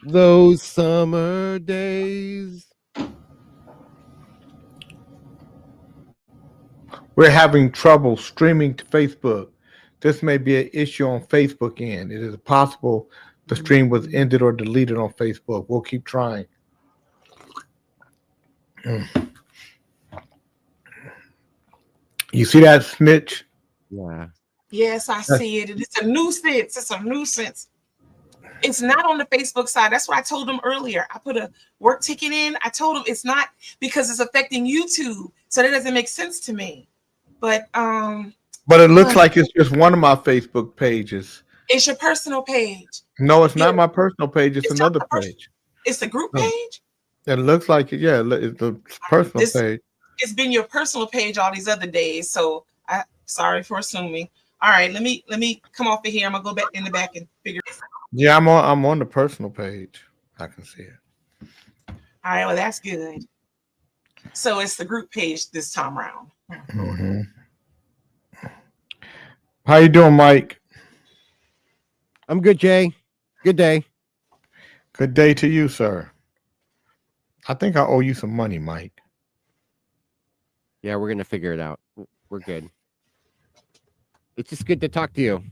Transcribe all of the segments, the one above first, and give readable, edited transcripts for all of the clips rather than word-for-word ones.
Those summer days. We're having trouble streaming to Facebook. This may be an issue on Facebook end. It is possible the stream was ended or deleted on Facebook. We'll keep trying. You see that snitch? Yeah. Yes, I see it. It's a nuisance. It's a nuisance. It's not on the Facebook side. That's what I told them earlier. I put a work ticket in. I told them it's not because it's affecting YouTube. So that doesn't make sense to me. But it looks like it's just one of my Facebook pages. it's your personal page. No, it's not my personal page. It's not another the page. It's the group page. It looks like it. Yeah, it's the personal page. It's been your personal page all these other days. So I sorry for assuming. All right, let me come off of here. I'm gonna go back in the back and figure it out. Yeah, I'm on the personal page. I can see it. All right, well that's good. So it's the group page this time around. Mm-hmm. How you doing, Mike? I'm good, Jay. Good day. Good day to you, sir. I think I owe you some money, Mike. Yeah, we're gonna figure it out. We're good. It's just good to talk to you.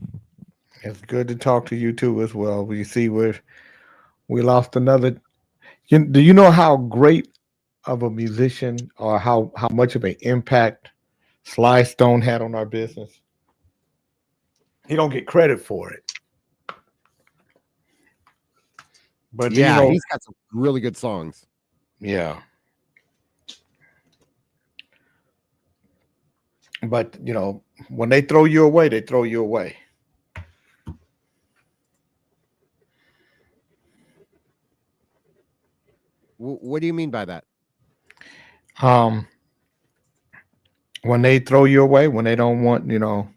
It's good to talk to you too as well. We see we lost another. Do you know how great of a musician or how much of an impact Sly Stone had on our business? He don't get credit for it. But yeah, you know, he's got some really good songs. Yeah. But you know, when they throw you away, they throw you away. What do you mean by that? When they throw you away, when they don't want, you know,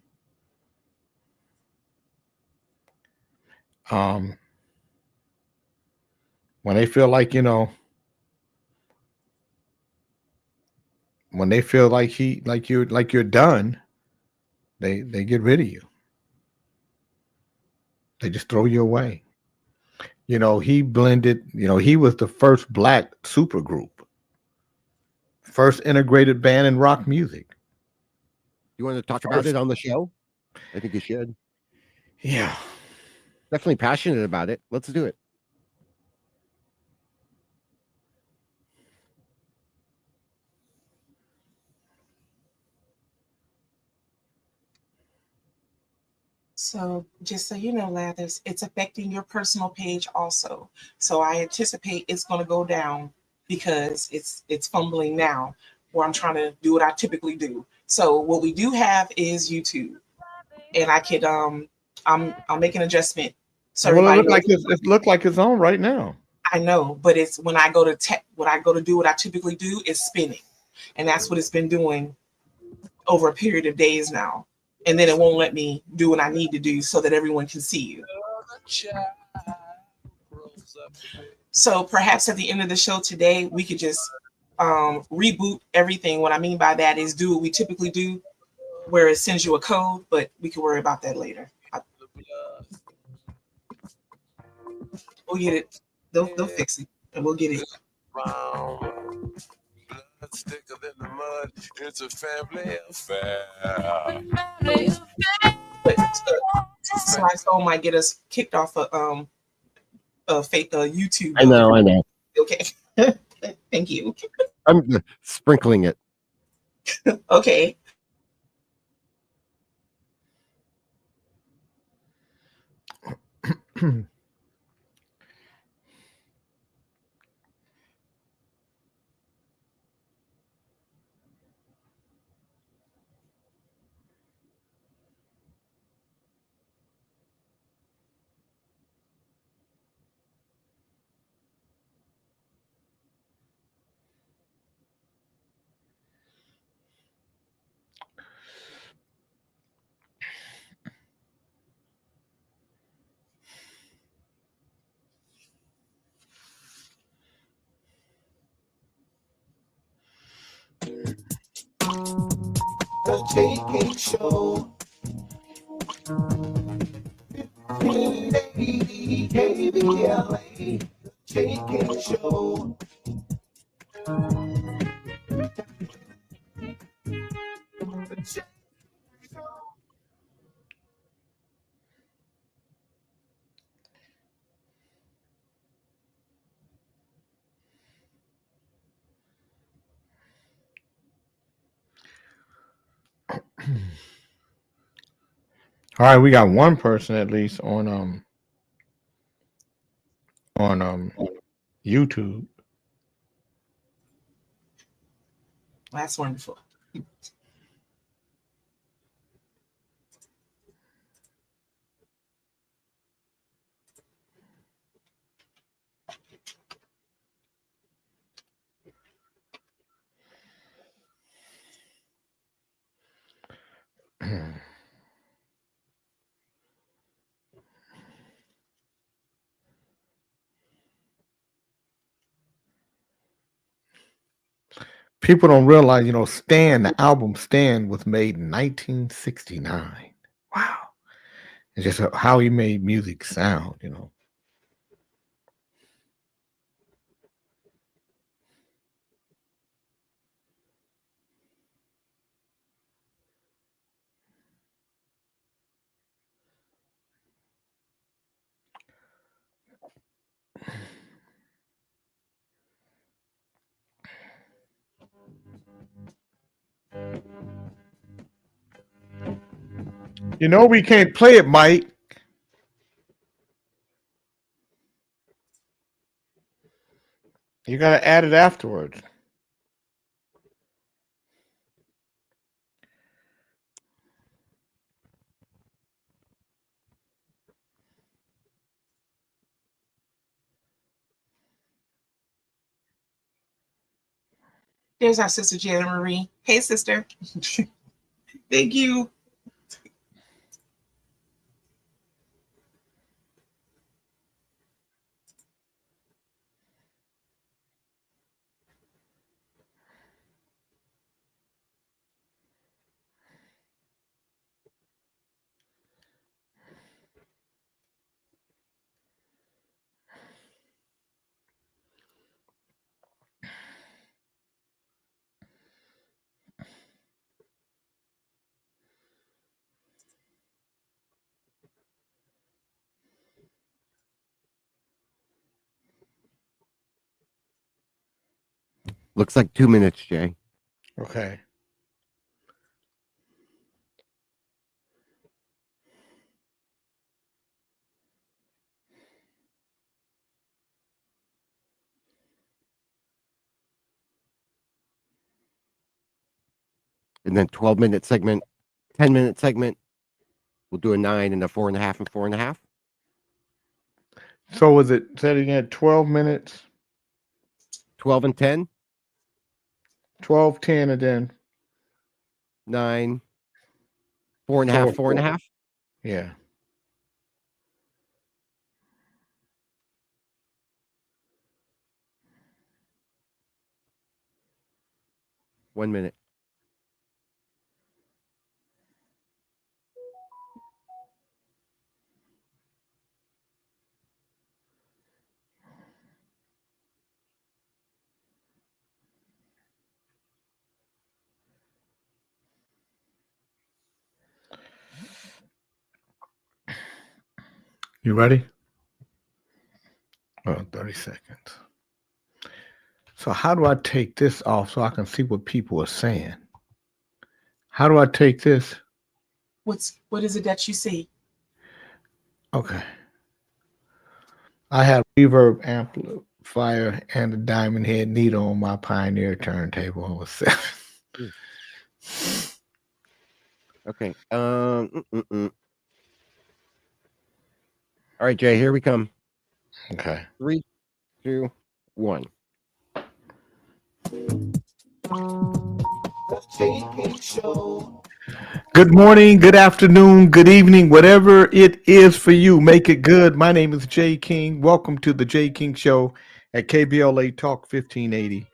when they feel like, you know, when they feel like you're done, they get rid of you. They just throw you away. You know, he blended, you know, he was the first black supergroup. First integrated band in rock music. You want to talk about it on the show? I think you should. Yeah. Definitely passionate about it. Let's do it. So just so you know, Lathers, it's affecting your personal page also. So I anticipate it's going to go down because it's fumbling now where I'm trying to do what I typically do. So what we do have is YouTube, and I could I'll make an adjustment. So well, everybody it look like it's on right now. I know, but it's when I go to do what I typically do is spinning, and that's what it's been doing over a period of days now. And then it won't let me do what I need to do so that everyone can see you. So perhaps at the end of the show today, we could just reboot everything. What I mean by that is do what we typically do, where it sends you a code, but we can worry about that later. We'll get it. They'll fix it, and we'll get it. Thicker than the mud. It's a family affair. But Sly Stone might get us kicked off a fake YouTube. I know. Okay. Thank you. I'm sprinkling it. Okay. The JK Show. KBLA. J King Show. All right, we got one person at least on YouTube. That's wonderful. People don't realize, Stan, the album Stan was made in 1969. Wow. It's just how he made music sound. We can't play it, Mike. You got to add it afterwards. There's our sister Jenna Marie. Hey, sister. Thank you. Looks like 2 minutes, Jay. Okay. And then 12-minute segment, 10-minute segment. We'll do a 9 and a 4.5 and 4.5. So was it, said again, 12 minutes, 12 and 10, 12, 10, and then 9, 4.5, 4.5. Yeah. One minute. You ready? 30 seconds. So how do I take this off so I can see what people are saying? How do I take this? What is it that you see? Okay. I have reverb amplifier and a diamond head needle on my Pioneer turntable. It was 7. Okay. All right, Jay, here we come. Okay. 3, 2, 1. The J King Show. Good morning, good afternoon, good evening, whatever it is for you, make it good. My name is Jay King. Welcome to the Jay King Show at KBLA Talk 1580.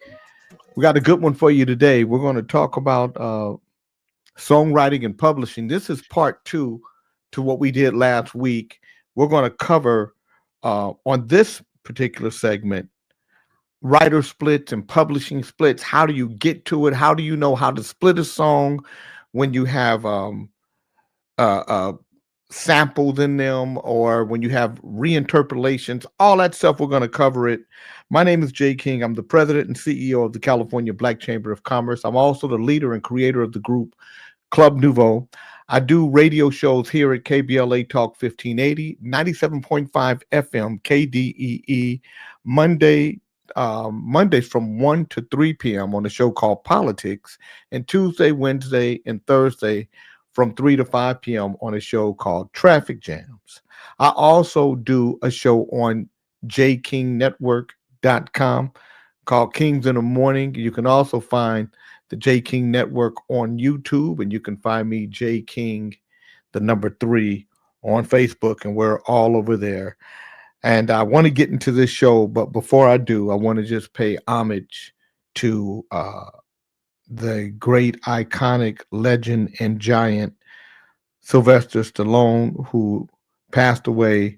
We got a good one for you today. We're going to talk about songwriting and publishing. This is part 2 to what we did last week. We're going to cover on this particular segment, writer splits and publishing splits. How do you get to it? How do you know how to split a song when you have uh, uh, samples in them, or when you have reinterpolations? All that stuff, we're going to cover it. My name is Jay King. I'm the president and CEO of the California Black Chamber of Commerce. I'm also the leader and creator of the group Club Nouveau. I do radio shows here at KBLA Talk 1580, 97.5 FM, KDEE, Mondays from 1 to 3 p.m. on a show called Politics, and Tuesday, Wednesday, and Thursday from 3 to 5 p.m. on a show called Traffic Jams. I also do a show on jkingnetwork.com called Kings in the Morning. You can also find the J King Network on YouTube, and you can find me, J King, the number 3, on Facebook, and we're all over there. And I want to get into this show, but before I do, I want to just pay homage to the great, iconic legend and giant Sylvester Stallone, who passed away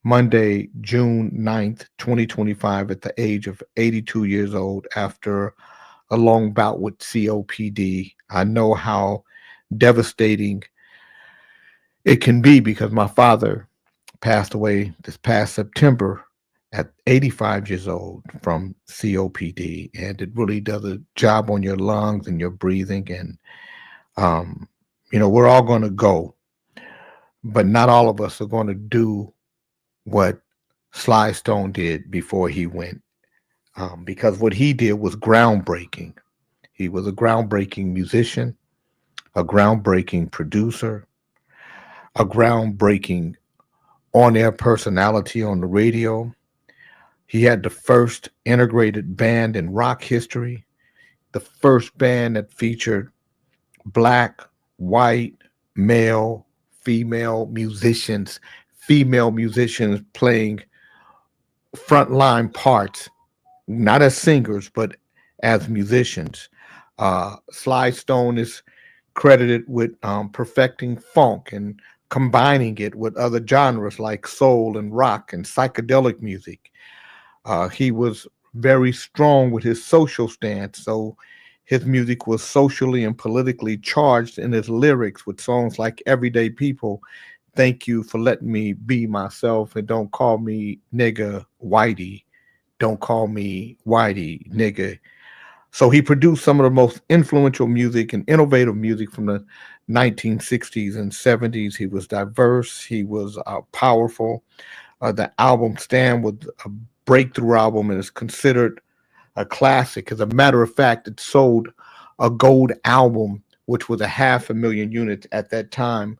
Monday, June 9th, 2025, at the age of 82 years old after a long bout with COPD. I know how devastating it can be, because my father passed away this past September at 85 years old from COPD, and it really does a job on your lungs and your breathing. And we're all going to go, but not all of us are going to do what Sly Stone did before he went, because what he did was groundbreaking. He was a groundbreaking musician, a groundbreaking producer, a groundbreaking on-air personality on the radio. He had the first integrated band in rock history, the first band that featured black, white, male, female musicians playing frontline parts, not as singers, but as musicians. Sly Stone is credited with perfecting funk and combining it with other genres like soul and rock and psychedelic music. He was very strong with his social stance, so his music was socially and politically charged in his lyrics, with songs like Everyday People, Thank You for Letting Me Be Myself, and Don't Call Me Nigga Whitey, Don't Call Me Whitey Nigga. So he produced some of the most influential music and innovative music from the 1960s and 70s. He was diverse. He was powerful. The album Stand was a breakthrough album and is considered a classic. As a matter of fact, it sold a gold album, which was 500,000 units at that time.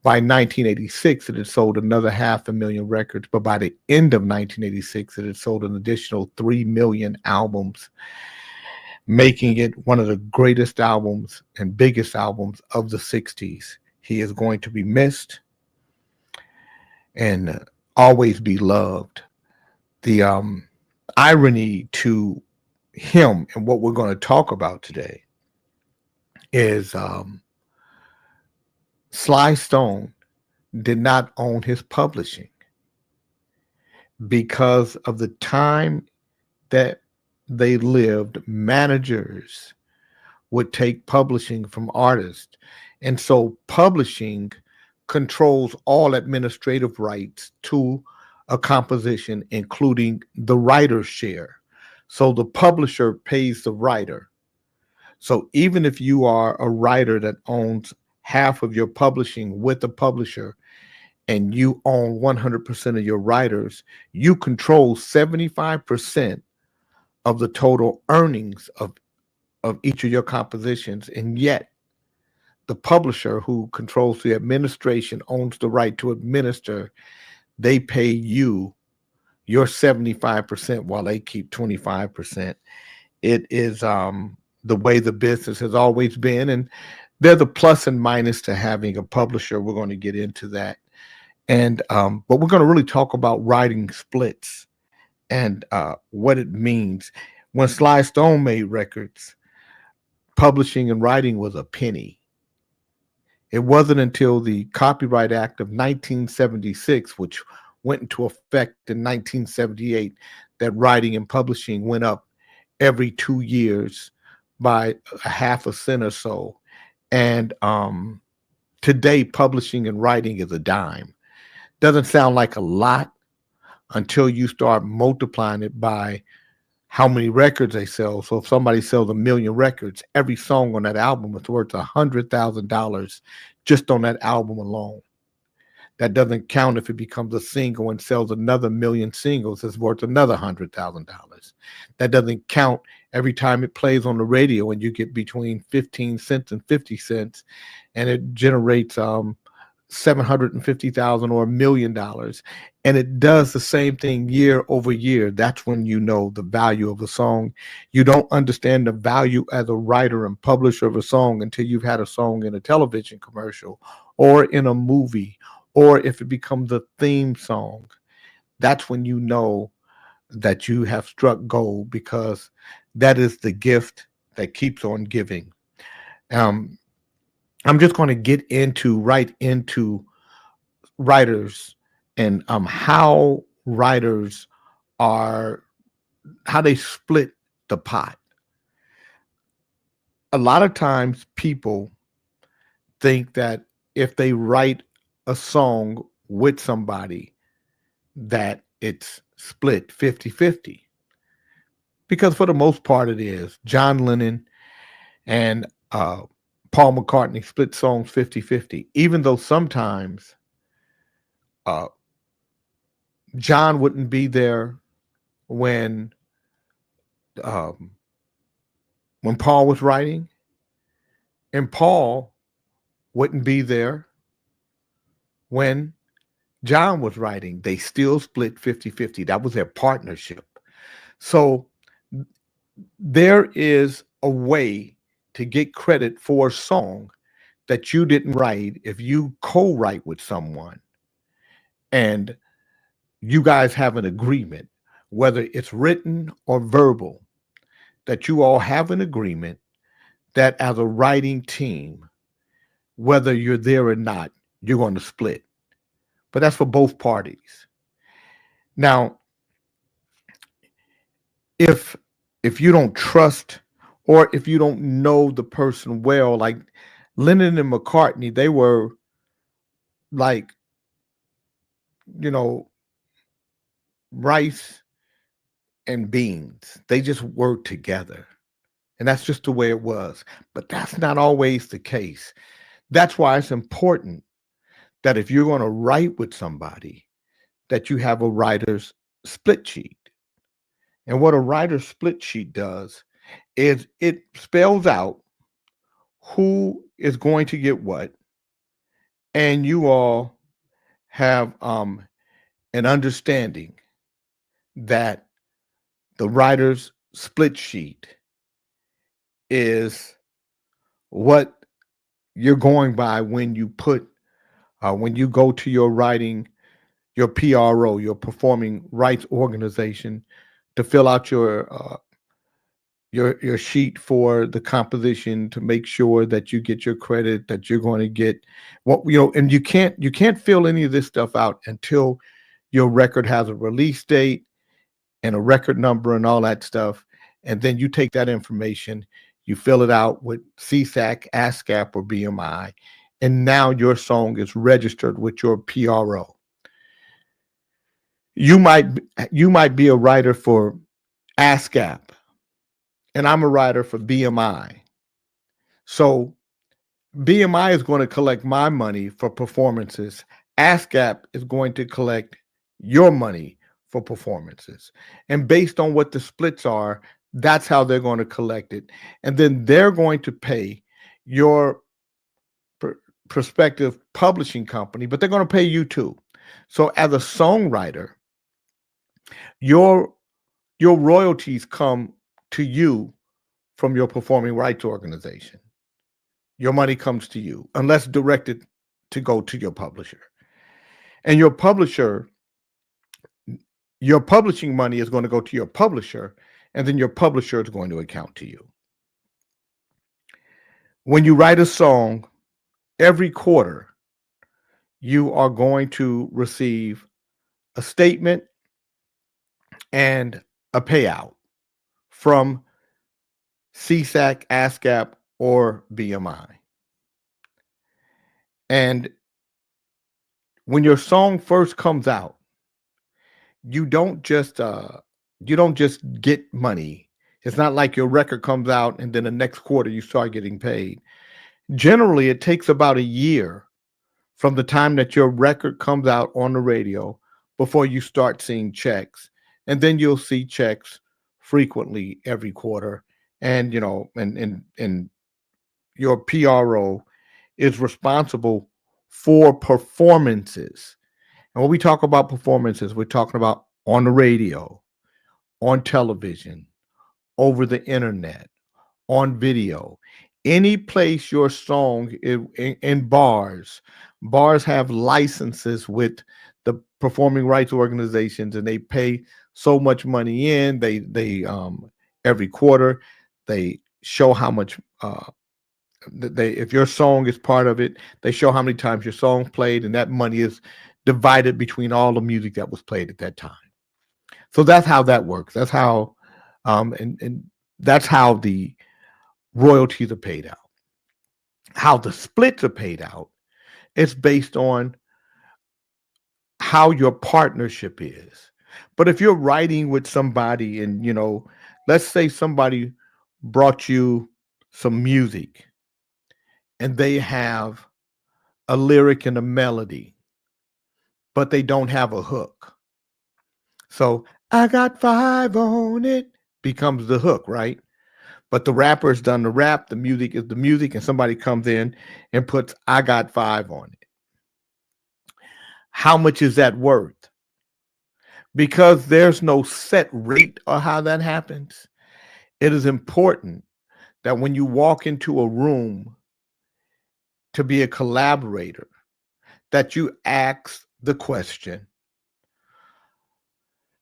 By 1986, it had sold another 500,000 records, but by the end of 1986, it had sold an additional 3 million albums, making it one of the greatest albums and biggest albums of the 60s. He is going to be missed and always be loved. The irony to him and what we're going to talk about today is Sly Stone did not own his publishing, because of the time that they lived. Managers would take publishing from artists, and so publishing controls all administrative rights to a composition, including the writer's share. So the publisher pays the writer. So even if you are a writer that owns half of your publishing with the publisher, and you own 100% of your writers, you control 75% of the total earnings of each of your compositions. And yet the publisher, who controls the administration, owns the right to administer, they pay you your 75% while they keep 25%. It is the way the business has always been. And there's a plus and minus to having a publisher. We're going to get into that. And but we're going to really talk about writing splits and what it means. When Sly Stone made records, publishing and writing was a penny. It wasn't until the Copyright Act of 1976, which went into effect in 1978, that writing and publishing went up every 2 years by a half a cent or so. And today, publishing and writing is a dime. Doesn't sound like a lot until you start multiplying it by how many records they sell. So if somebody sells 1 million records, every song on that album is worth $100,000 just on that album alone. That doesn't count if it becomes a single and sells another 1 million singles, it's worth another $100,000. That doesn't count every time it plays on the radio and you get between 15 cents and 50 cents and it generates 750,000 or $1 million. And it does the same thing year over year. That's when you know the value of a song. You don't understand the value as a writer and publisher of a song until you've had a song in a television commercial or in a movie, or if it becomes a theme song. That's when you know that you have struck gold, because that is the gift that keeps on giving. I'm just going to get right into writers and how writers how they split the pot. A lot of times people think that if they write a song with somebody, that it's split 50-50. Because for the most part it is. John Lennon and Paul McCartney split songs 50-50, even though sometimes John wouldn't be there when Paul was writing, and Paul wouldn't be there when John was writing. They still split 50-50. That was their partnership. So there is a way to get credit for a song that you didn't write if you co-write with someone and you guys have an agreement, whether it's written or verbal, that you all have an agreement that as a writing team, whether you're there or not, you're going to split. But that's for both parties. Now, if you don't trust, or if you don't know the person well, like Lennon and McCartney, they were like, rice and beans. They just worked together. And that's just the way it was. But that's not always the case. That's why it's important that if you're going to write with somebody, that you have a writer's split sheet. And what a writer's split sheet does is it spells out who is going to get what, and you all have an understanding that the writer's split sheet is what you're going by when you when you go to your writing, your PRO, your performing rights organization, to fill out your sheet for the composition, to make sure that you get your credit, that you're going to get and you can't fill any of this stuff out until your record has a release date and a record number and all that stuff. And then you take that information, you fill it out with CSAC, ASCAP, or BMI, and now your song is registered with your PRO. You might be a writer for ASCAP, and I'm a writer for BMI. So BMI is going to collect my money for performances. ASCAP is going to collect your money for performances. And based on what the splits are, that's how they're going to collect it. And then they're going to pay your prospective publishing company, but they're going to pay you too. So as a songwriter, your royalties come to you from your performing rights organization. Your money comes to you, unless directed to go to your publisher. And your publishing money is going to go to your publisher, and then your publisher is going to account to you. When you write a song, every quarter, you are going to receive a statement, and a payout from CSAC, ASCAP, or BMI. And when your song first comes out, you don't just get money. It's not like your record comes out and then the next quarter you start getting paid. Generally, it takes about a year from the time that your record comes out on the radio before you start seeing checks. And then you'll see checks frequently every quarter. And and your PRO is responsible for performances. And when we talk about performances, we're talking about on the radio, on television, over the internet, on video, any place your song in bars. Bars have licenses with the performing rights organizations, and they pay so much money in. They every quarter they show how much they if your song is part of it, they show how many times your song played, and that money is divided between all the music that was played at that time. So that's how that works. That's how and that's how the royalties are paid out. How the splits are paid out, it's based on how your partnership is. But if you're writing with somebody and, let's say somebody brought you some music and they have a lyric and a melody, but they don't have a hook. So I got 5 on it becomes the hook, right? But the rapper's done the rap, the music is the music, and somebody comes in and puts I got 5 on it. How much is that worth? Because there's no set rate or how that happens. It is important that when you walk into a room to be a collaborator, that you ask the question,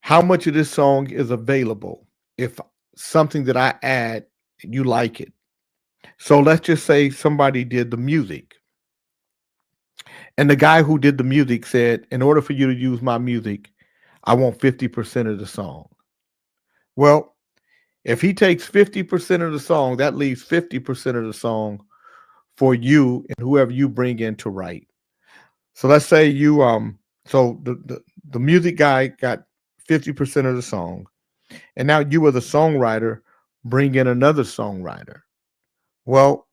how much of this song is available if something that I add, you like it? So let's just say somebody did the music. And the guy who did the music said, in order for you to use my music, I want 50% of the song. Well, if he takes 50% of the song, that leaves 50% of the song for you and whoever you bring in to write. So let's say you so the music guy got 50% of the song, and now you as a songwriter bring in another songwriter. Well,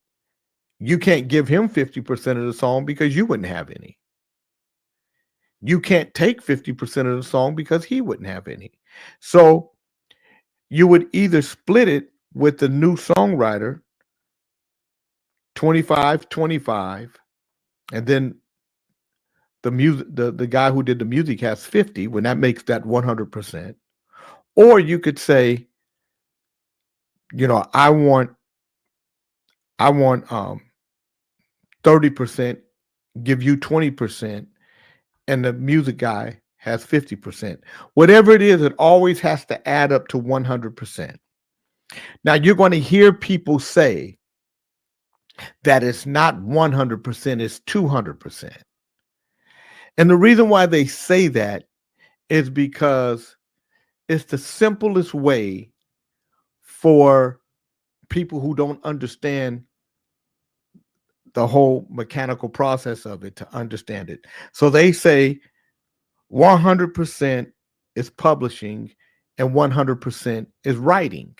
you can't give him 50% of the song because you wouldn't have any. You can't take 50% of the song because he wouldn't have any. So you would either split it with the new songwriter 25-25, and then the guy who did the music has 50, when that makes that 100%. Or you could say, I want 30%, give you 20%, and the music guy has 50%. Whatever it is, it always has to add up to 100%. Now you're going to hear people say that it's not 100%, it's 200%. And the reason why they say that is because it's the simplest way for people who don't understand the whole mechanical process of it to understand it. So they say 100% is publishing and 100% is writing.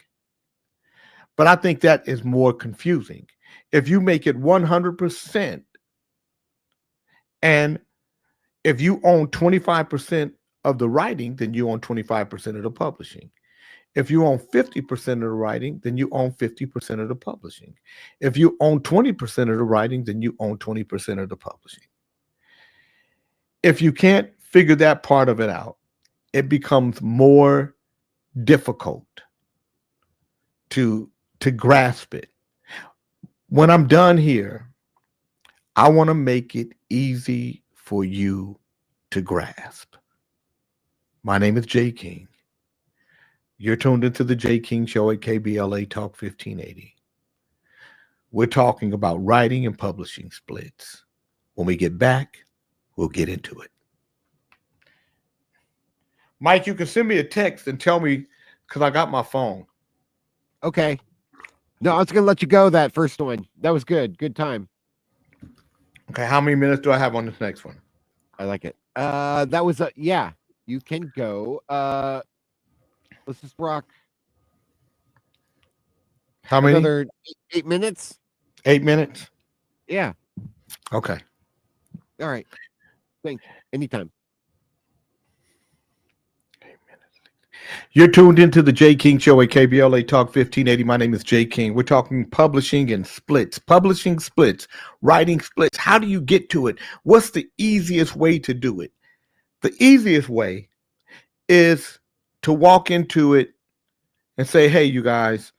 But I think that is more confusing. If you make it 100%, and if you own 25% of the writing, then you own 25% of the publishing. If you own 50% of the writing, then you own 50% of the publishing. If you own 20% of the writing, then you own 20% of the publishing. If you can't figure that part of it out, it becomes more difficult to grasp it. When I'm done here, I want to make it easy for you to grasp. My name is Jay King. You're tuned into the Jay King Show at KBLA Talk 1580. We're talking about writing and publishing splits. When we get back, we'll get into it. Mike, you can send me a text and tell me because I got my phone. Okay. No, I was gonna let you go that first one. That was good. Good time. Okay, how many minutes do I have on this next one? I like it. That was yeah. You can go. Let's just rock How many? another 8 minutes. 8 minutes? Yeah. Okay. All right. Thank you. Anytime. You're tuned into the Jay King Show at KBLA Talk 1580. My name is Jay King. We're talking publishing and splits, publishing splits, writing splits. How do you get to it? What's the easiest way to do it? The easiest way is to walk into it and say, hey, you guys,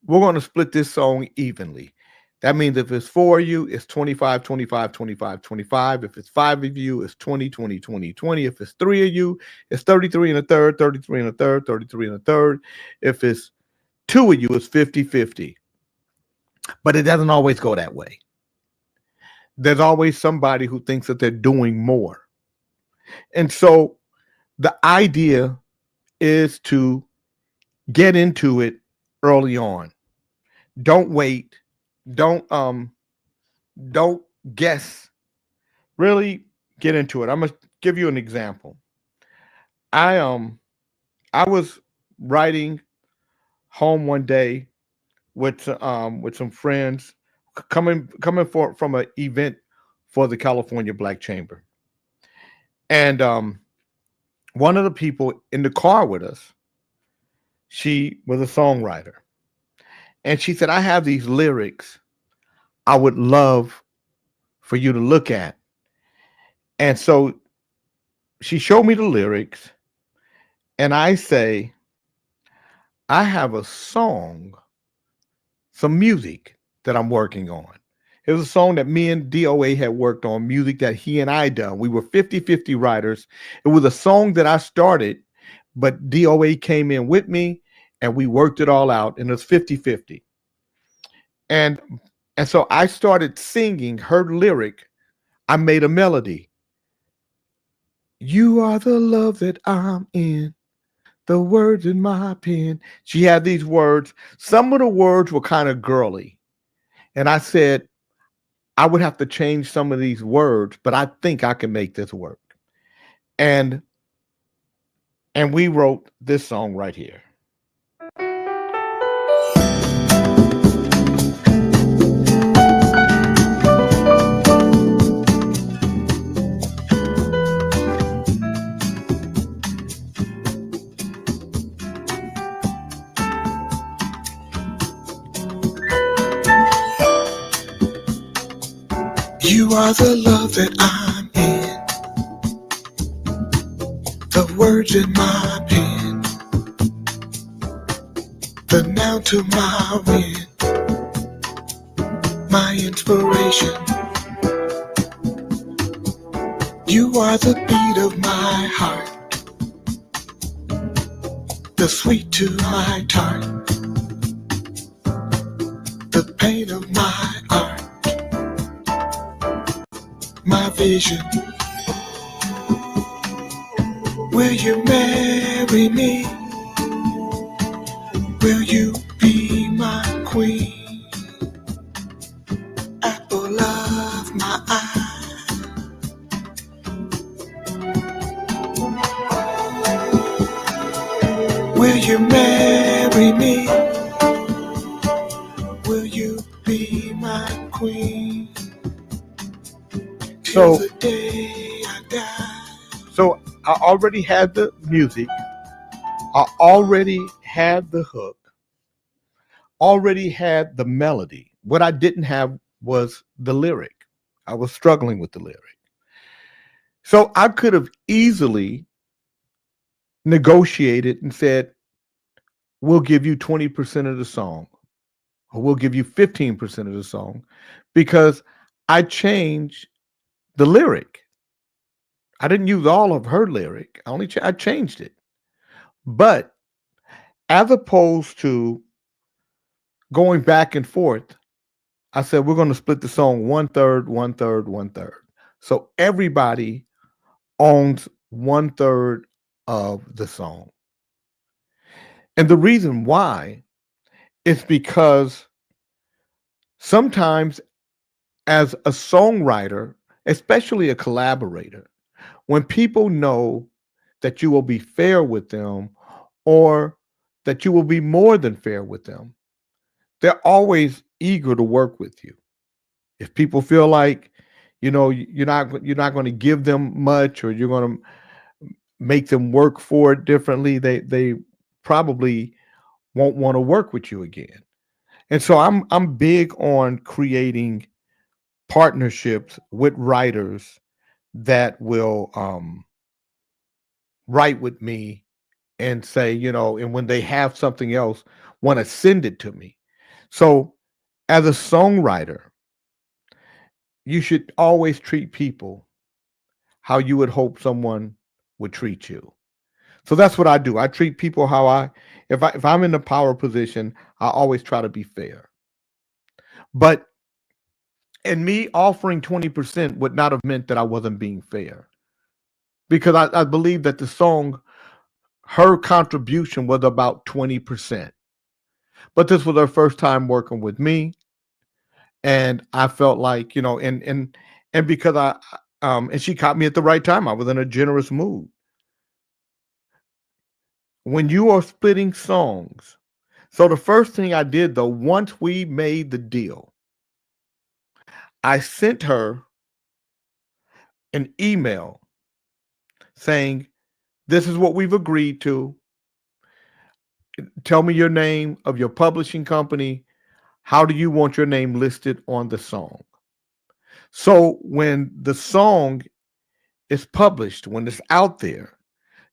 we're going to split this song evenly. That means if it's 4 of you, it's 25, 25, 25, 25. If it's 5 of you, it's 20, 20, 20, 20. If it's 3 of you, it's 33 and a third, 33 and a third, 33 and a third. If it's 2 of you, it's 50, 50. But it doesn't always go that way. There's always somebody who thinks that they're doing more. And so the idea is to get into it early on. Don't wait. Don't guess. Really get into it. I'm gonna give you an example. I was riding home one day with some friends coming from an event for the California Black Chamber. And one of the people in the car with us, she was a songwriter. And she said, I have these lyrics I would love for you to look at. And so she showed me the lyrics, and I say, I have a song, some music that I'm working on. It was a song that me and DOA had worked on, music that he and I done. We were 50-50 writers. It was a song that I started, but DOA came in with me, and we worked it all out, and it was 50-50. And so I started singing her lyric. I made a melody. You are the love that I'm in, the words in my pen. She had these words. Some of the words were kind of girly. And I said, I would have to change some of these words, but I think I can make this work. And we wrote this song right here. You are the love that I'm in, the words in my pen, the noun to my wind, my inspiration. You are the beat of my heart, the sweet to my tart, the pain of my art, my vision. Will you marry me? Will you be my queen? Apple of my eye. Will you marry me? Will you be my queen? Till the day I die. So I already had the music. I already had the hook. Already had the melody. What I didn't have was the lyric. I was struggling with the lyric. So I could have easily negotiated and said, we'll give you 20% of the song, or we'll give you 15% of the song, because I changed the lyric. I didn't use all of her lyric. I changed it. But as opposed to going back and forth, I said, we're going to split the song 1/3, 1/3, 1/3. So everybody owns 1/3 of the song. And the reason why is because sometimes as a songwriter, especially a collaborator, when people know that you will be fair with them or that you will be more than fair with them, they're always eager to work with you. If people feel like, you're not going to give them much, or you're going to make them work for it differently, they probably won't want to work with you again. And so I'm big on creating partnerships with writers that will write with me and say, and when they have something else, want to send it to me. So as a songwriter, you should always treat people how you would hope someone would treat you. So that's what I do. I treat people how if I'm in a power position, I always try to be fair. But and me offering 20% would not have meant that I wasn't being fair, because I believe that the song, her contribution was about 20. But this was her first time working with me, and I felt like, and because and she caught me at the right time. I was in a generous mood. When you are splitting songs, so the first thing I did, though, once we made the deal, I sent her an email saying, "This is what we've agreed to. Tell me your name of your publishing company. How do you want your name listed on the song?" So when the song is published, when it's out there,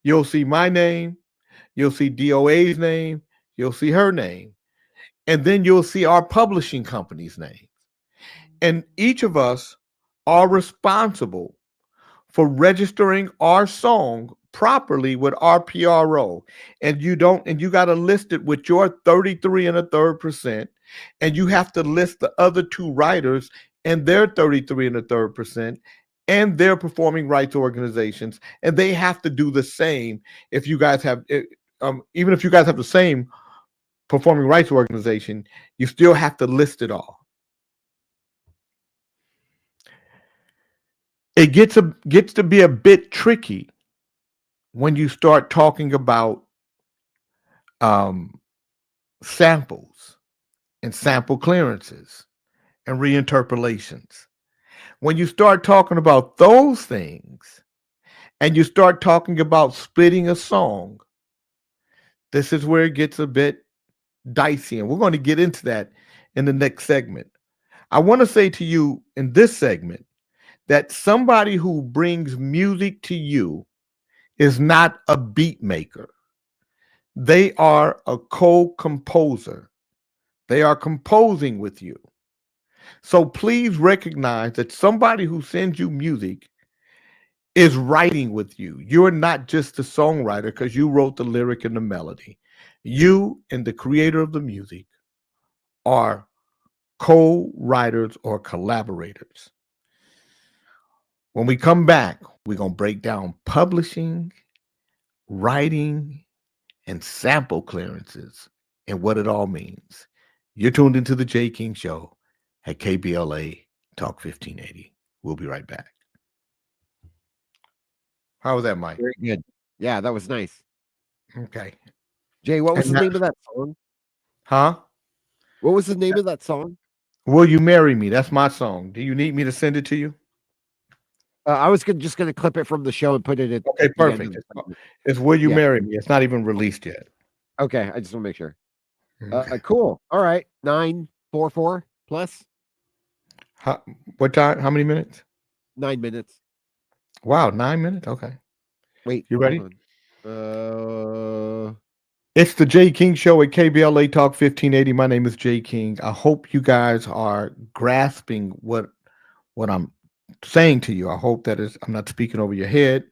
you'll see my name, you'll see DOA's name, you'll see her name, and then you'll see our publishing company's name. And each of us are responsible for registering our song properly with our PRO. And you got to list it with your 33 and a third percent. And you have to list the other two writers and their 33 and a third percent and their performing rights organizations. And they have to do the same if you guys have, even if you guys have the same performing rights organization, you still have to list it all. It gets to be a bit tricky when you start talking about samples and sample clearances and reinterpolations. When you start talking about those things and you start talking about splitting a song, this is where it gets a bit dicey. And we're going to get into that in the next segment. I want to say to you in this segment that somebody who brings music to you is not a beat maker. They are a co-composer. They are composing with you. So please recognize that somebody who sends you music is writing with you. You're not just a songwriter because you wrote the lyric and the melody. You and the creator of the music are co-writers or collaborators. When we come back, we're going to break down publishing, writing, and sample clearances and what it all means. You're tuned into the J. King Show at KBLA Talk 1580. We'll be right back. How was that, Mike? Very good. Yeah, that was nice. Okay. Jay, what was And the name of that song? Huh? What was the name of that song? Will You Marry Me? That's my song. Do you need me to send it to you? I was just going to clip it from the show and put it at Okay, the end of perfect. the segment. It's Will You Yeah. Marry Me? It's not even released yet. Okay, I just want to make sure. Okay. Cool. All right, 944 plus What time? How many minutes? 9 minutes. Wow, 9 minutes? Okay. Wait, You ready? hold on. It's the J. King Show at KBLA Talk 1580. My name is J. King. I hope you guys are grasping what I'm saying to you. I hope that I'm not speaking over your head.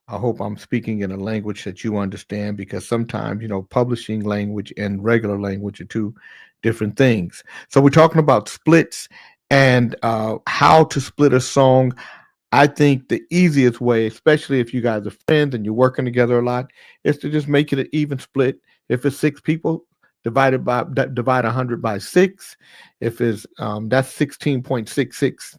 I hope I'm speaking in a language that you understand, because sometimes, publishing language and regular language are two different things. So we're talking about splits and how to split a song. I think the easiest way, especially if you guys are friends and you're working together a lot, is to just make it an even split. If it's 6 people, divide 100 by 6. If it's that's 16.66,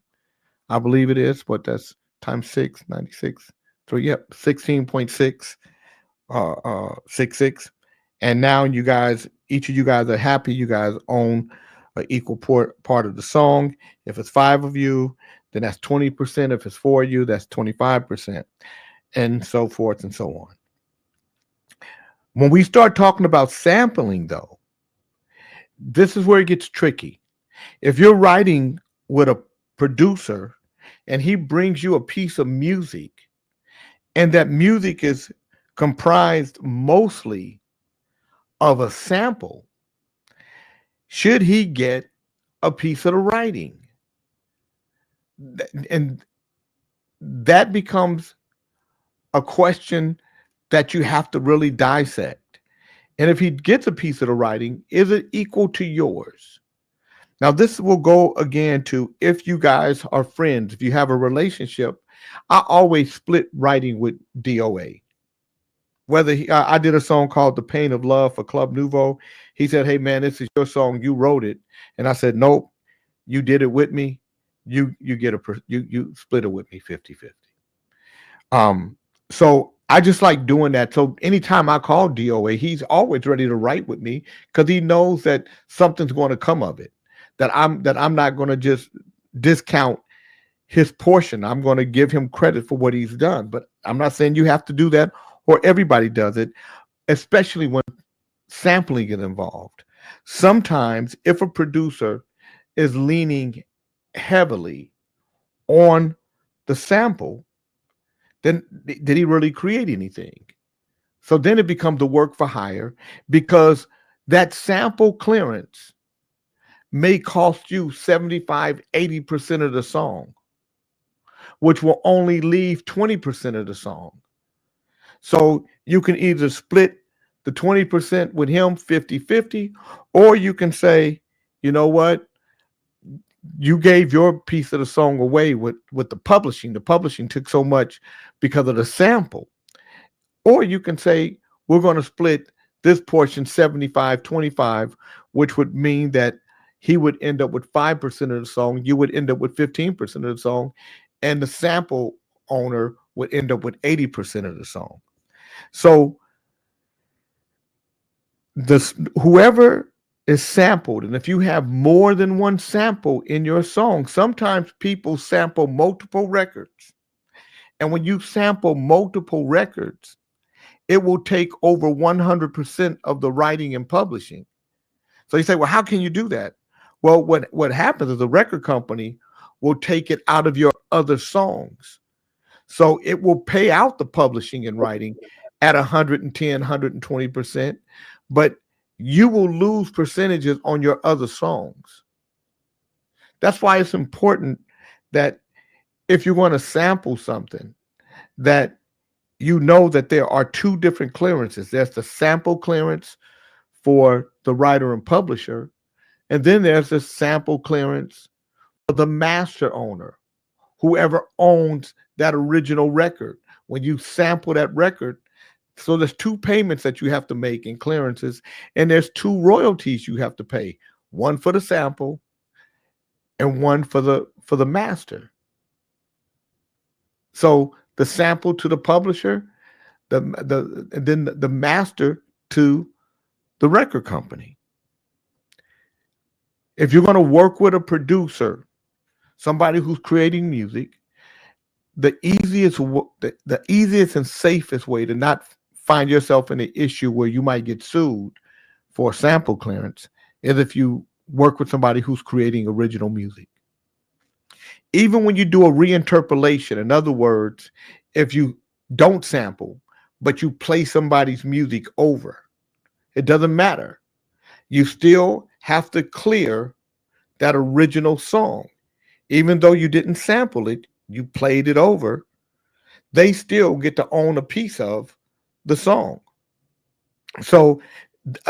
I believe it is. But that's times 6, 96. So yep, 16.6, 66. And now you guys, each of you guys are happy. You guys own an equal part of the song. If it's 5 of you, then that's 20%. If it's 4 of you, that's 25%, and so forth and so on. When we start talking about sampling, though, this is where it gets tricky. If you're writing with a producer and he brings you a piece of music, and that music is comprised mostly of a sample, should he get a piece of the writing? And that becomes a question that you have to really dissect. And if he gets a piece of the writing, is it equal to yours? Now, this will go again to if you guys are friends, if you have a relationship. I always split writing with DOA. Whether I did a song called "The Pain of Love" for Club Nouveau. He said, "Hey man, this is your song. You wrote it." And I said, "Nope, you did it with me. You get you split it with me 50-50." So I just like doing that. So anytime I call DOA, he's always ready to write with me because he knows that something's going to come of it. That I'm not going to just discount his portion. I'm going to give him credit for what he's done. But I'm not saying you have to do that or everybody does it, especially when sampling is involved. Sometimes if a producer is leaning heavily on the sample, then did he really create anything? So then it becomes a work for hire because that sample clearance may cost you 75-80% of the song, which will only leave 20% of the song. So you can either split the 20% with him 50-50, or you can say, you know what? You gave your piece of the song away with the publishing. The publishing took so much because of the sample. Or you can say, we're going to split this portion 75-25, which would mean that he would end up with 5% of the song. You would end up with 15% of the song. And the sample owner would end up with 80% of the song. So whoever is sampled, and if you have more than one sample in your song, sometimes people sample multiple records. And when you sample multiple records, it will take over 100% of the writing and publishing. So you say, well, how can you do that? Well, what happens is the record company will take it out of your other songs. So it will pay out the publishing and writing at 110, 120%, but you will lose percentages on your other songs. That's why it's important that if you want to sample something, that you know that there are 2 different clearances. There's the sample clearance for the writer and publisher, and then there's the sample clearance for the master owner, whoever owns that original record. When you sample that record, so there's 2 payments that you have to make in clearances, and there's 2 royalties you have to pay, one for the sample and one for the master. So the sample to the publisher, and then the master to the record company. If you're going to work with a producer, somebody who's creating music, the easiest and safest way to not find yourself in an issue where you might get sued for sample clearance is if you work with somebody who's creating original music. Even when you do a reinterpolation, in other words, if you don't sample, but you play somebody's music over, it doesn't matter. You still have to clear that original song. Even though you didn't sample it, you played it over, they still get to own a piece of the song. So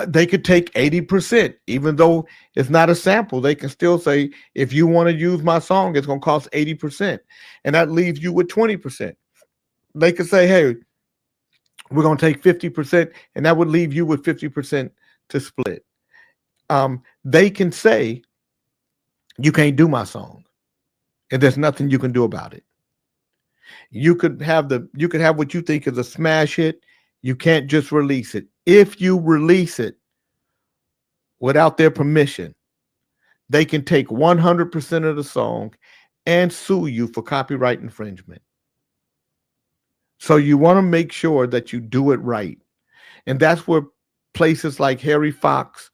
They could take 80%, even though it's not a sample. They can still say, if you want to use my song, it's going to cost 80%. And that leaves you with 20%. They could say, hey, we're going to take 50%, and that would leave you with 50% to split. They can say, you can't do my song, and there's nothing you can do about it. You could have what you think is a smash hit. You can't just release it. If you release it without their permission, they can take 100% of the song and sue you for copyright infringement. So you want to make sure that you do it right. And that's where places like Harry Fox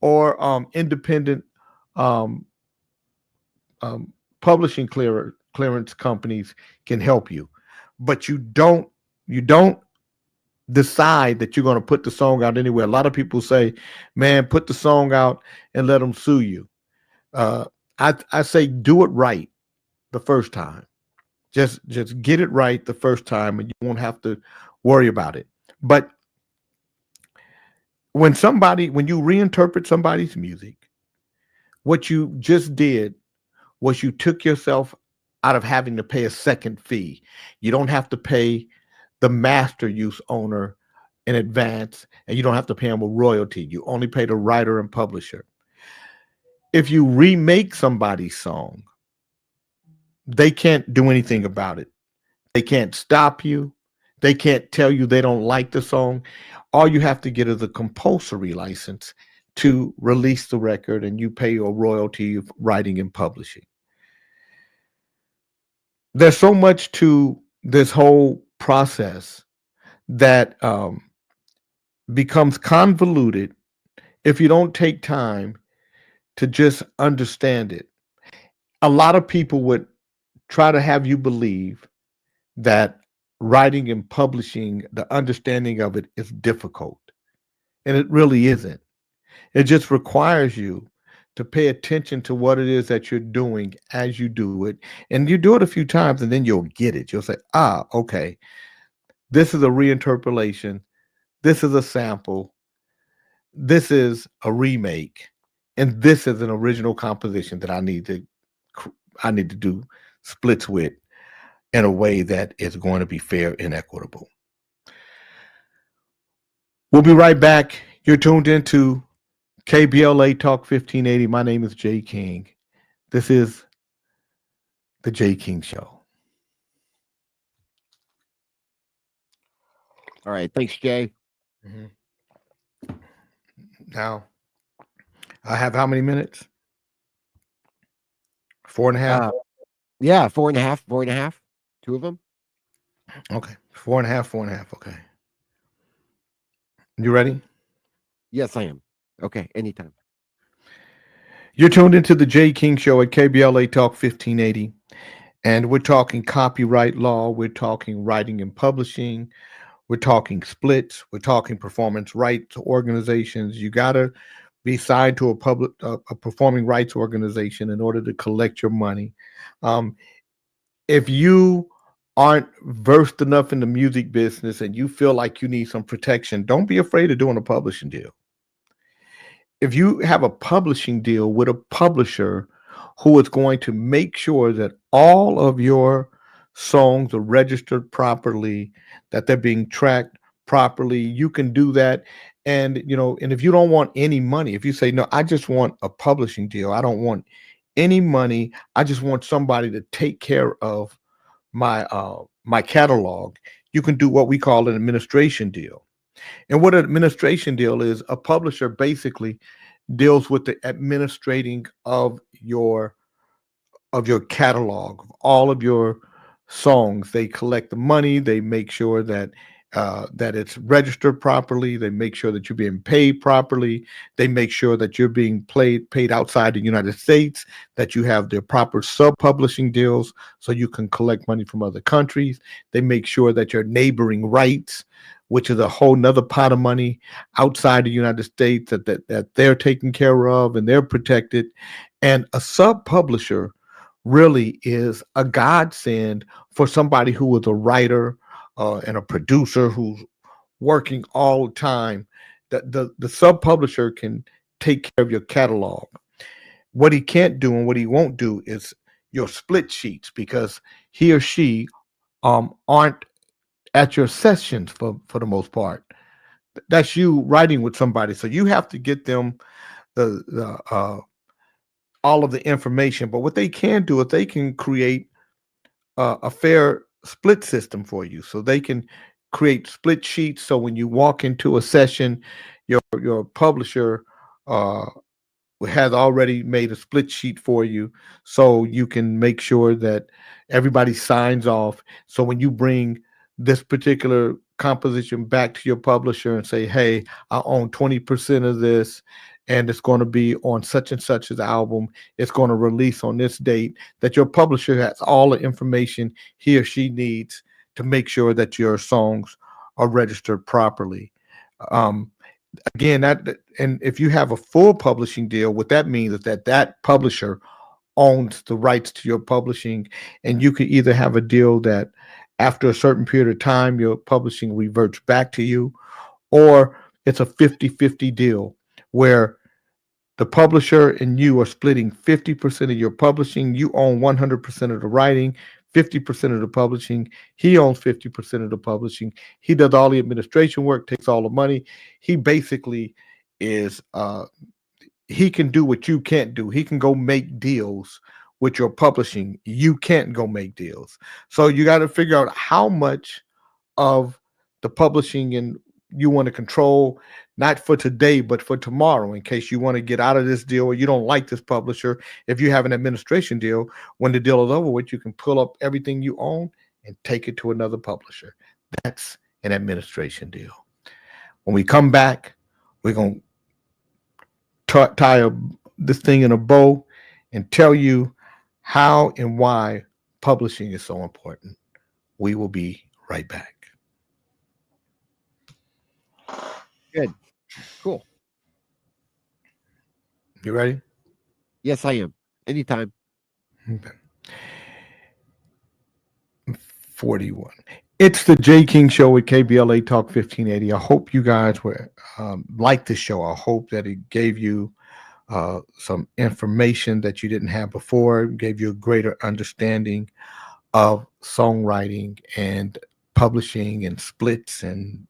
or independent um, publishing clearance companies can help you. But you don't decide that you're going to put the song out anywhere. A lot of people say, man, put the song out and let them sue you. I say do it right the first time. Just get it right the first time, and you won't have to worry about it. But when you reinterpret somebody's music, what you just did was you took yourself out of having to pay a second fee. You don't have to pay the master use owner in advance, and you don't have to pay them a royalty. You only pay the writer and publisher. If you remake somebody's song, they can't do anything about it. They can't stop you. They can't tell you they don't like the song. All you have to get is a compulsory license to release the record, and you pay a royalty of writing and publishing. There's so much to this whole process that becomes convoluted if you don't take time to just understand it. A lot of people would try to have you believe that writing and publishing, the understanding of it is difficult. And it really isn't. It just requires you to pay attention to what it is that you're doing as you do it. And you do it a few times and then you'll get it. You'll say, okay, this is a reinterpolation. This is a sample. This is a remake. And this is an original composition that I need to do splits with in a way that is going to be fair and equitable. We'll be right back. You're tuned into KBLA Talk 1580. My name is Jay King. This is the Jay King Show. All right. Thanks, Jay. Mm-hmm. Now, I have how many minutes? 4.5? Yeah, 4.5. 2 of them. Okay. 4.5. Okay. You ready? Yes, I am. Okay, anytime. You're tuned into the Jay King Show at KBLA Talk 1580. And we're talking copyright law. We're talking writing and publishing. We're talking splits. We're talking performance rights organizations. You got to be signed to a performing rights organization in order to collect your money. If you aren't versed enough in the music business and you feel like you need some protection, don't be afraid of doing a publishing deal. If you have a publishing deal with a publisher who is going to make sure that all of your songs are registered properly, that they're being tracked properly, you can do that. And, and if you don't want any money, if you say, no, I just want a publishing deal, I don't want any money, I just want somebody to take care of my catalog, you can do what we call an administration deal. And what an administration deal is, a publisher basically deals with the administrating of your catalog, of all of your songs. They collect the money, they make sure that it's registered properly, they make sure that you're being paid properly, they make sure that you're being paid outside the United States, that you have the proper sub-publishing deals so you can collect money from other countries. They make sure that your neighboring rights, which is a whole nother pot of money outside the United States, that they're taken care of and they're protected. And a sub-publisher really is a godsend for somebody who is a writer and a producer who's working all the time the sub publisher can take care of your catalog. What he can't do and what he won't do is your split sheets, because he or she aren't at your sessions for the most part. That's you writing with somebody, so you have to get them the all of the information. But what they can do is they can create a fair split system for you, so they can create split sheets. So when you walk into a session, your publisher has already made a split sheet for you, so you can make sure that everybody signs off. So when you bring this particular composition back to your publisher and say, hey, I own 20% of this, and it's going to be on such and such as album, it's going to release on this date, that your publisher has all the information he or she needs to make sure that your songs are registered properly. Again, and if you have a full publishing deal, what that means is that publisher owns the rights to your publishing, and you could either have a deal that after a certain period of time your publishing reverts back to you, or it's a 50-50 deal where the publisher and you are splitting 50% of your publishing. You own 100% of the writing, 50% of the publishing. He owns 50% of the publishing. He does all the administration work, takes all the money. He basically is he can do what you can't do. He can go make deals with your publishing. You can't go make deals. So you got to figure out how much of the publishing and you want to control, not for today, but for tomorrow, in case you want to get out of this deal or you don't like this publisher. If you have an administration deal, when the deal is over with, you can pull up everything you own and take it to another publisher. That's an administration deal. When we come back, we're going to tie this thing in a bow and tell you how and why publishing is so important. We will be right back. Good. Cool. You ready? Yes, I am. Anytime. Okay. 41. It's the J King Show with KBLA Talk 1580. I hope you guys were like this show. I hope that it gave you some information that you didn't have before, gave you a greater understanding of songwriting and publishing and splits and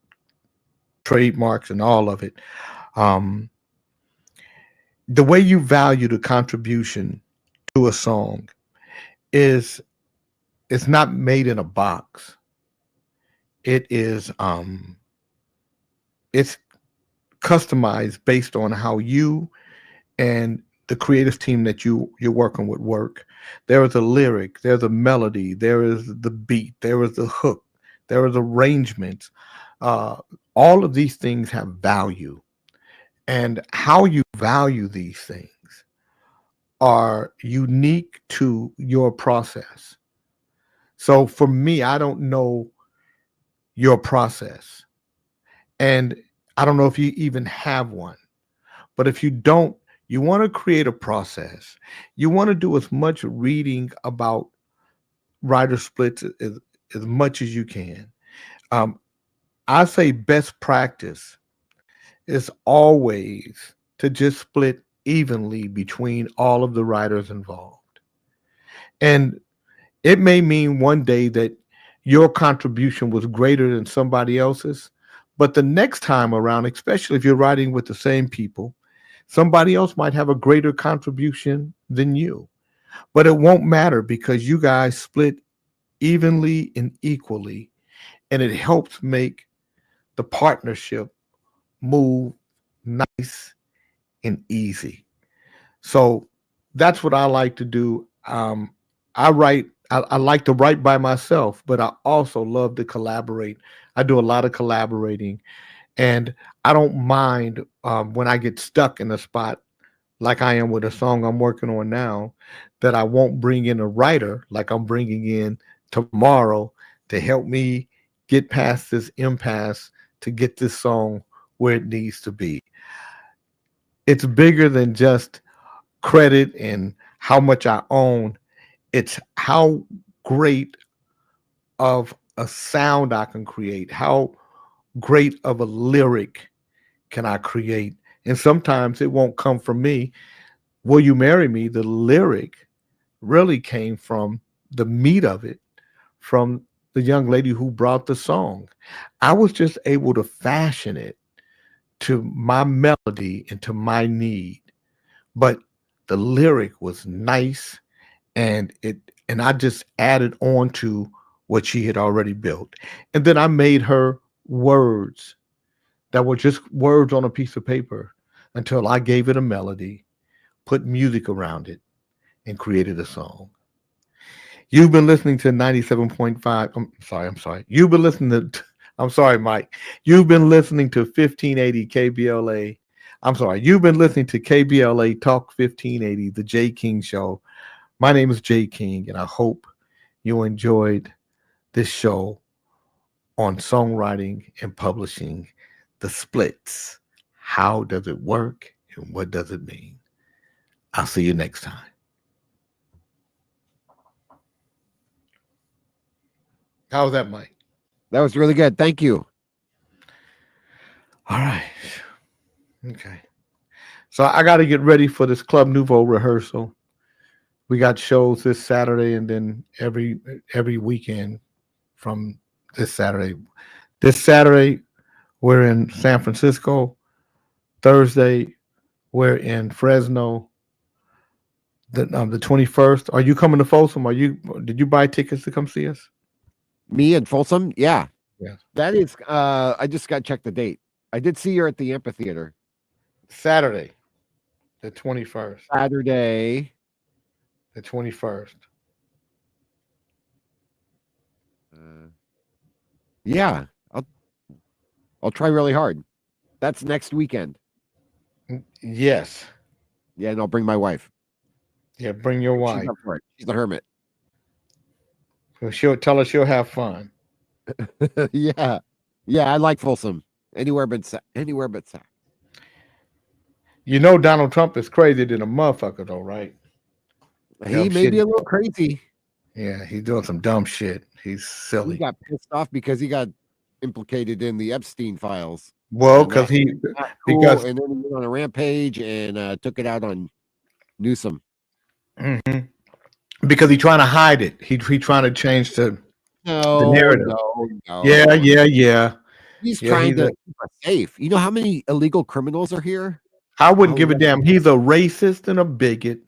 trademarks and all of it. The way you value the contribution to a song is, it's not made in a box. It is it's customized based on how you and the creative team that you're working with work. There is a lyric, there's a melody, there is the beat, there is the hook, there is arrangements. All of these things have value, and how you value these things are unique to your process. So for me, I don't know your process, and I don't know if you even have one. But if you don't, you want to create a process. You want to do as much reading about writer splits as much as you can. I say best practice is always to just split evenly between all of the writers involved. And it may mean one day that your contribution was greater than somebody else's, but the next time around, especially if you're writing with the same people, somebody else might have a greater contribution than you. But it won't matter, because you guys split evenly and equally, and it helps make the partnership move nice and easy. So that's what I like to do. I like to write by myself, but I also love to collaborate. I do a lot of collaborating, and I don't mind when I get stuck in a spot like I am with a song I'm working on now, that I won't bring in a writer like I'm bringing in tomorrow to help me get past this impasse to get this song where it needs to be. It's bigger than just credit and how much I own. It's how great of a sound I can create, how great of a lyric can I create? And sometimes it won't come from me. Will You Marry Me? The lyric really came from the meat of it, from the young lady who brought the song. I was just able to fashion it to my melody and to my need. But the lyric was nice, and I just added on to what she had already built. And then I made her words that were just words on a piece of paper until I gave it a melody, put music around it, and created a song. You've been listening to 97.5. I'm sorry. You've been listening to, I'm sorry, Mike. You've been listening to 1580 KBLA. I'm sorry. You've been listening to KBLA Talk 1580, the Jay King Show. My name is Jay King, and I hope you enjoyed this show on songwriting and publishing, the splits. How does it work and what does it mean? I'll see you next time. How was that, Mike? That was really good. Thank you. All right. Okay. So I got to get ready for this Club Nouveau rehearsal. We got shows this Saturday and then every weekend from this Saturday. This Saturday, we're in San Francisco. Thursday, we're in Fresno. The 21st. Are you coming to Folsom? Did you buy tickets to come see us? Me and Folsom? Yeah. Yeah. That is, I just got to check the date. I did see her at the amphitheater. Saturday, the 21st. Saturday. The 21st. Yeah. I'll try really hard. That's next weekend. Yes. Yeah, and I'll bring my wife. Yeah, bring your wife. She's up for it. She's a hermit. She'll tell us she'll have fun. Yeah. Yeah, I like Folsom. Anywhere but Sac. You know Donald Trump is crazy than a motherfucker, though, right? He may be a little crazy. Yeah, he's doing some dumb shit. He's silly. He got pissed off because he got implicated in the Epstein files. Well, And because and then he went on a rampage and took it out on Newsom. Because he's trying to hide it. He trying to change the narrative. No. Yeah. He's trying to keep us safe. You know how many illegal criminals are here? I wouldn't give a damn. He's a racist and a bigot,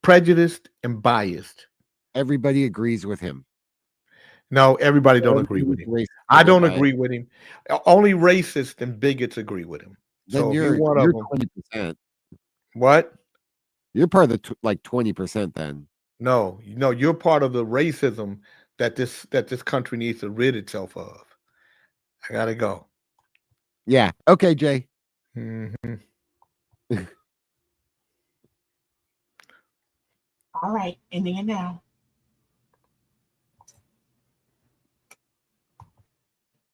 prejudiced and biased. Everybody agrees with him. No, everybody don't agree with him. I don't agree with him. Only racists and bigots agree with him. Then So you're one of them. 20%. What? You're part of the 20% then. No, you're part of the racism that this country needs to rid itself of. I gotta go. Yeah. Okay, Jay. Mm-hmm. All right, ending it now.